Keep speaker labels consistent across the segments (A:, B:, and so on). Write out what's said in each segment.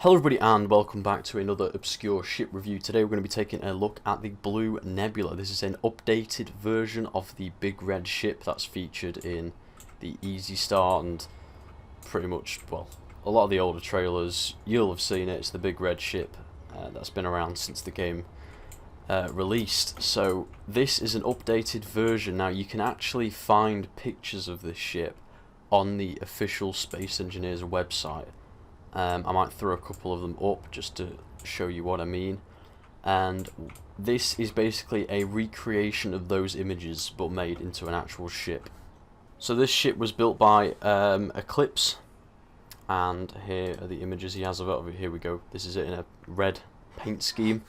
A: Hello everybody and welcome back to another obscure ship review. Today we're going to be taking a look at the blue Nebula. This is an updated version of the big red ship that's featured in the Easy Start and pretty much, well, a lot of the older trailers. You'll have seen it. It's the big red ship that's been around since the game released. So this is an updated version. Now you can actually find pictures of this ship on the official Space Engineers website. I might throw a couple of them up just to show you what I mean. And this is basically a recreation of those images but made into an actual ship. So this ship was built by Eclipse, and here are the images he has of it. Here we go. This is it in a red paint scheme.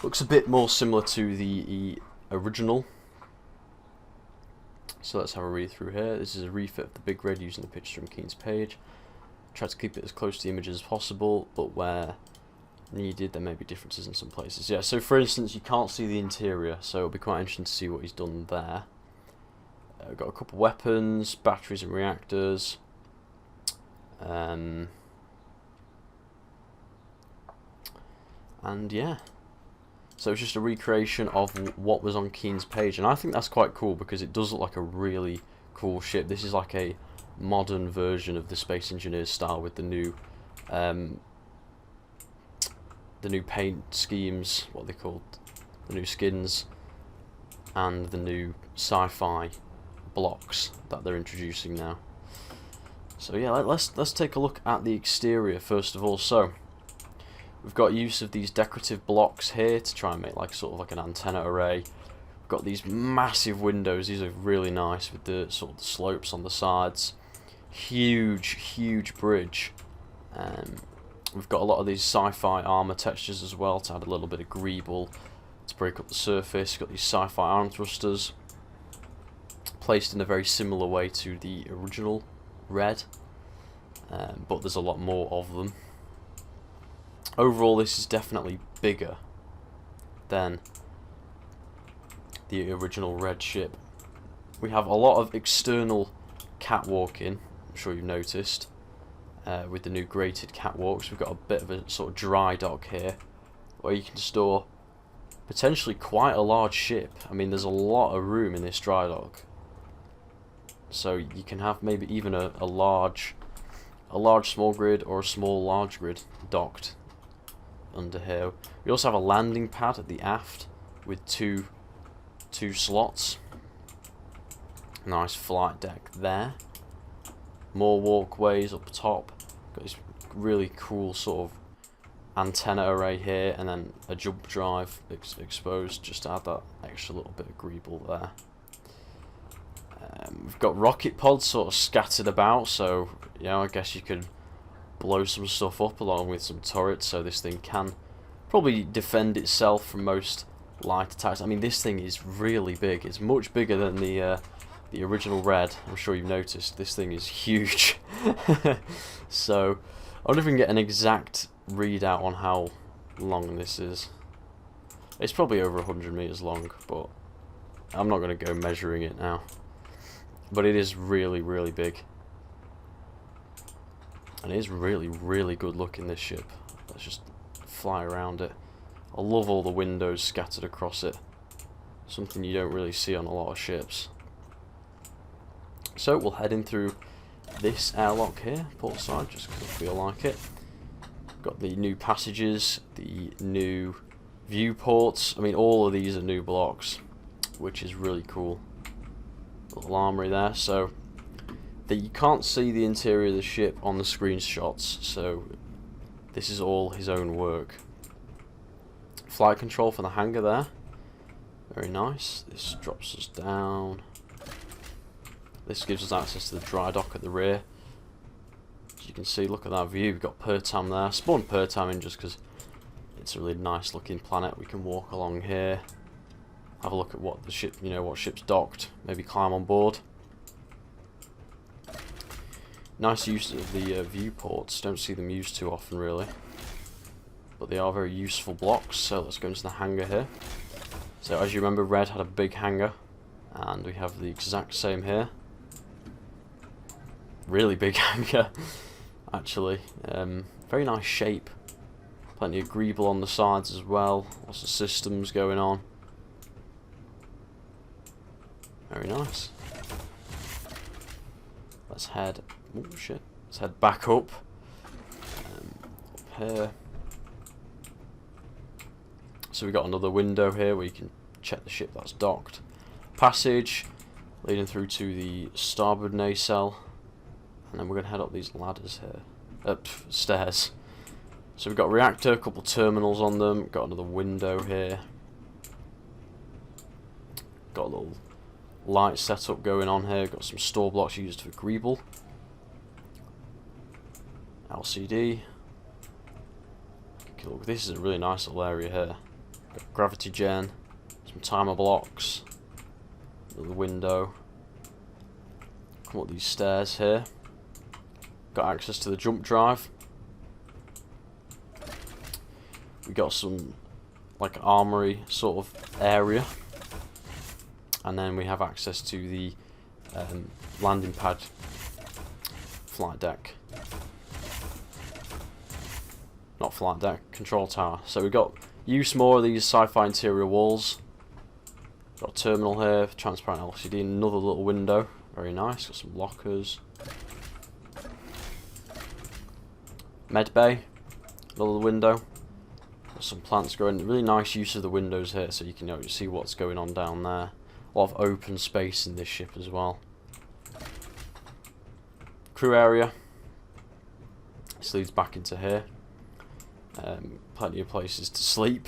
A: Looks a bit more similar to the original. So let's have a read through here. This is a refit of the big red using the pictures from Keen's page. Try to keep it as close to the images as possible, but where needed there may be differences in some places. Yeah, so for instance you can't see the interior, so it'll be quite interesting to see what he's done there. We've got a couple of weapons, batteries and reactors. And yeah, so it's just a recreation of what was on Keen's page, and I think that's quite cool because it does look like a really cool ship. This is like a modern version of the Space Engineers style with the new paint schemes, what are they called, the new skins, and the new sci-fi blocks that they're introducing now. So yeah, let's take a look at the exterior first of all. So we've got use of these decorative blocks here to try and make like sort of like an antenna array. We've got these massive windows. These are really nice with the sort of the slopes on the sides. Huge bridge. We've got a lot of these sci-fi armor textures as well to add a little bit of greeble to break up the surface. Got these sci-fi arm thrusters placed in a very similar way to the original red, but there's a lot more of them. Overall, this is definitely bigger than the original red ship. We have a lot of external catwalking, I'm sure you've noticed, with the new grated catwalks. We've got a bit of a sort of dry dock here where you can store potentially quite a large ship. I mean, there's a lot of room in this dry dock, so you can have maybe even a large small grid or a small large grid docked under here. We also have a landing pad at the aft with two slots. Nice flight deck there. More walkways up top. Got this really cool sort of antenna array here, and then a jump drive exposed just to add that extra little bit of greeble there. We've got rocket pods sort of scattered about, so you know, I guess you could blow some stuff up along with some turrets, so this thing can probably defend itself from most light attacks. I mean, this thing is really big. It's much bigger than the original red. I'm sure you've noticed this thing is huge. So I wonder if we can get an exact readout on how long this is. It's probably over 100 meters long, but I'm not going to go measuring it now. But it is really big, and it is really good looking, this ship. Let's just fly around it. I love all the windows scattered across it, something you don't really see on a lot of ships. So we'll head in through this airlock here, port side, just because I feel like it. Got the new passages, the new viewports. I mean, all of these are new blocks, which is really cool. Little armory there, so that you can't see the interior of the ship on the screenshots, so this is all his own work. Flight control for the hangar there, very nice. This drops us down. This gives us access to the dry dock at the rear. As you can see, look at that view. We've got pertam there. Spawned pertam in just because it's a really nice looking planet. We can walk along here, have a look at what the ship, you know, what ship's docked. Maybe climb on board. Nice use of the viewports. Don't see them used too often really, but they are very useful blocks. So let's go into the hangar here. So as you remember, red had a big hangar, and we have the exact same here. Really big hangar, actually. Very nice shape Plenty of greeble on the sides as well. Lots of systems going on. Very nice. Let's head. Oh shit. Let's head back up. Up here. So we got another window here where you can check the ship that's docked. Passage leading through to the starboard nacelle, and then we're gonna head up these ladders here. Stairs. So we've got a reactor, a couple terminals on them. Got another window here. Got a little light setup going on here. Got some store blocks used for greeble. LCD. Okay, look, this is a really nice little area here. Got gravity gen, some timer blocks, another window. Come up these stairs here. Got access to the jump drive. We got some like armory sort of area, and then we have access to the landing pad flight deck. Not flight deck, control tower. So we got use more of these sci-fi interior walls. Got a terminal here, transparent LCD, another little window. Very nice. Got some lockers. Med bay, another window. Got some plants growing. Really nice use of the windows here, so you can see what's going on down there. A lot of open space in this ship as well. Crew area. This leads back into here. Plenty of places to sleep.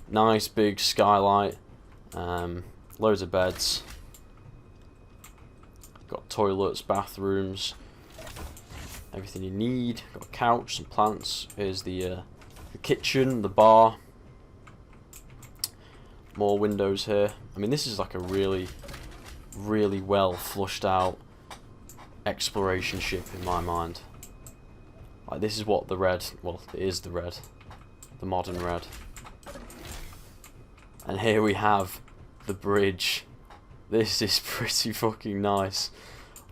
A: Nice big skylight. Loads of beds. Got toilets, bathrooms, everything you need. Got a couch, some plants. Here's the kitchen, the bar. More windows here. I mean, this is like a really, really well flushed out exploration ship in my mind. Like, this is what the red, well, it is the red, the modern red. And here we have the bridge. This is pretty fucking nice.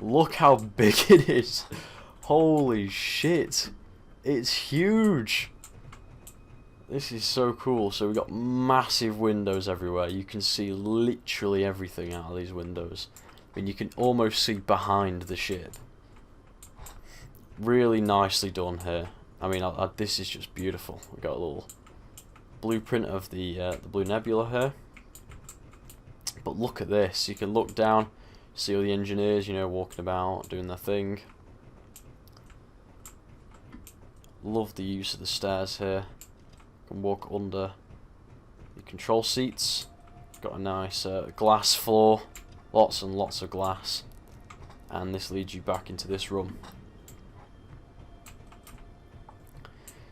A: Look how big it is. Holy shit. It's huge. This is so cool. So we've got massive windows everywhere. You can see literally everything out of these windows. I mean, you can almost see behind the ship. Really nicely done here. I mean, this is just beautiful. We've got a little blueprint of the Blue Nebula here. But look at this. You can look down, see all the engineers, walking about, doing their thing. Love the use of the stairs here. You can walk under the control seats. Got a nice glass floor. Lots and lots of glass. And this leads you back into this room.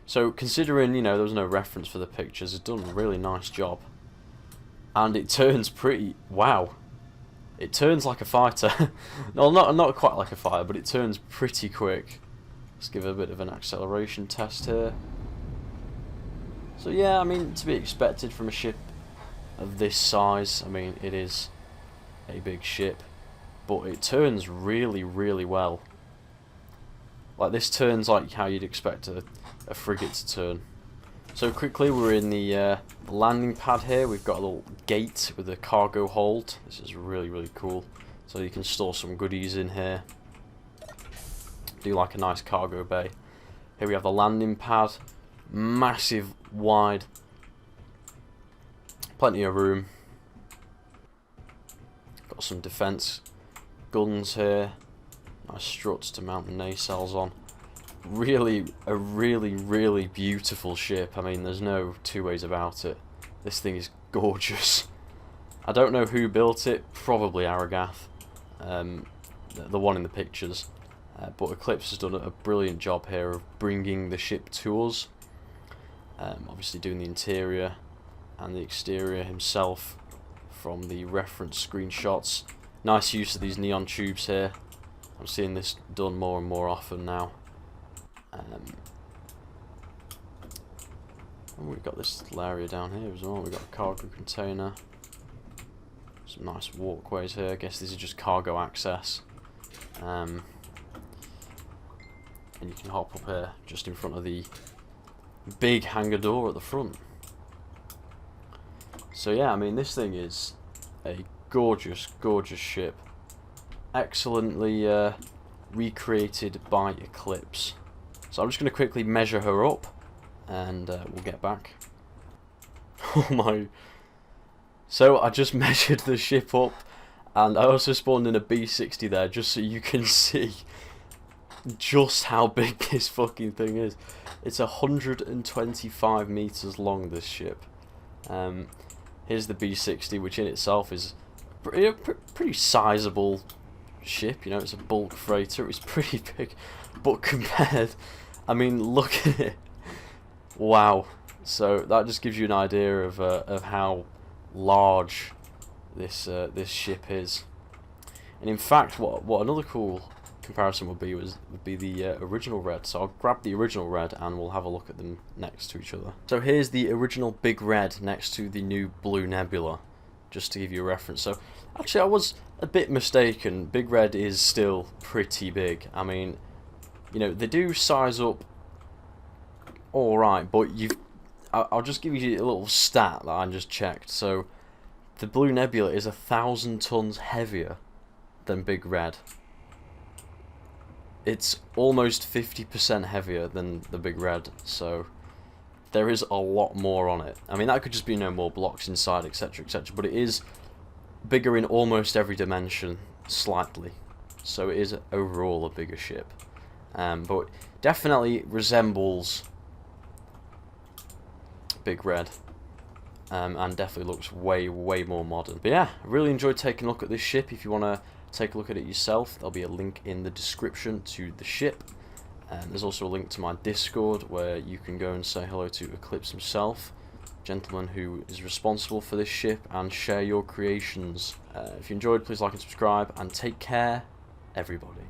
A: So considering, there was no reference for the pictures, it's done a really nice job. And it turns pretty, wow. It turns like a fighter. No, not quite like a fighter, but it turns pretty quick. Let's give it a bit of an acceleration test here. So yeah, I mean, to be expected from a ship of this size. I mean, it is a big ship, but it turns really, really well. Like, this turns like how you'd expect a frigate to turn. So quickly, we're in the landing pad here. We've got a little gate with a cargo hold. This is really, really cool. So you can store some goodies in here. Do like a nice cargo bay. Here we have the landing pad. Massive, wide. Plenty of room. Got some defense guns here. Nice struts to mount the nacelles on. Really, a really beautiful ship. I mean, there's no two ways about it. This thing is gorgeous. I don't know who built it. Probably Aragath, the one in the pictures. But Eclipse has done a brilliant job here of bringing the ship to us. Obviously doing the interior and the exterior himself from the reference screenshots. Nice use of these neon tubes here. I'm seeing this done more and more often now. And we've got this little area down here as well. We've got a cargo container. Some nice walkways here. I guess this is just cargo access. And you can hop up here just in front of the big hangar door at the front. So yeah, I mean, this thing is a gorgeous, gorgeous ship. Excellently recreated by Eclipse. So I'm just going to quickly measure her up, and we'll get back. Oh my... So I just measured the ship up, and I also spawned in a B60 there, just so you can see just how big this fucking thing is. It's 125 meters long, this ship. Here's the B60, which in itself is a pretty sizable ship. You know, it's a bulk freighter. It's pretty big, but compared, I mean, look at it. Wow. So that just gives you an idea of how large this ship is. And in fact, what another cool comparison would be the original red. So I'll grab the original red and we'll have a look at them next to each other. So here's the original big red next to the new blue Nebula, just to give you a reference. So actually I was a bit mistaken. Big red is still pretty big. I mean, you know, they do size up alright, but I'll just give you a little stat that I just checked. So the blue Nebula is 1,000 tons heavier than big red. It's almost 50% heavier than the big red, so there is a lot more on it. I mean, that could just be, you know, more blocks inside, etc, etc, but it is bigger in almost every dimension, slightly. So it is overall a bigger ship. But definitely resembles big red. And definitely looks way, way more modern. But yeah, I really enjoyed taking a look at this ship. If you want to take a look at it yourself, there'll be a link in the description to the ship. And there's also a link to my Discord where you can go and say hello to Eclipse himself, gentleman who is responsible for this ship, and share your creations. If you enjoyed, please like and subscribe, and take care, everybody.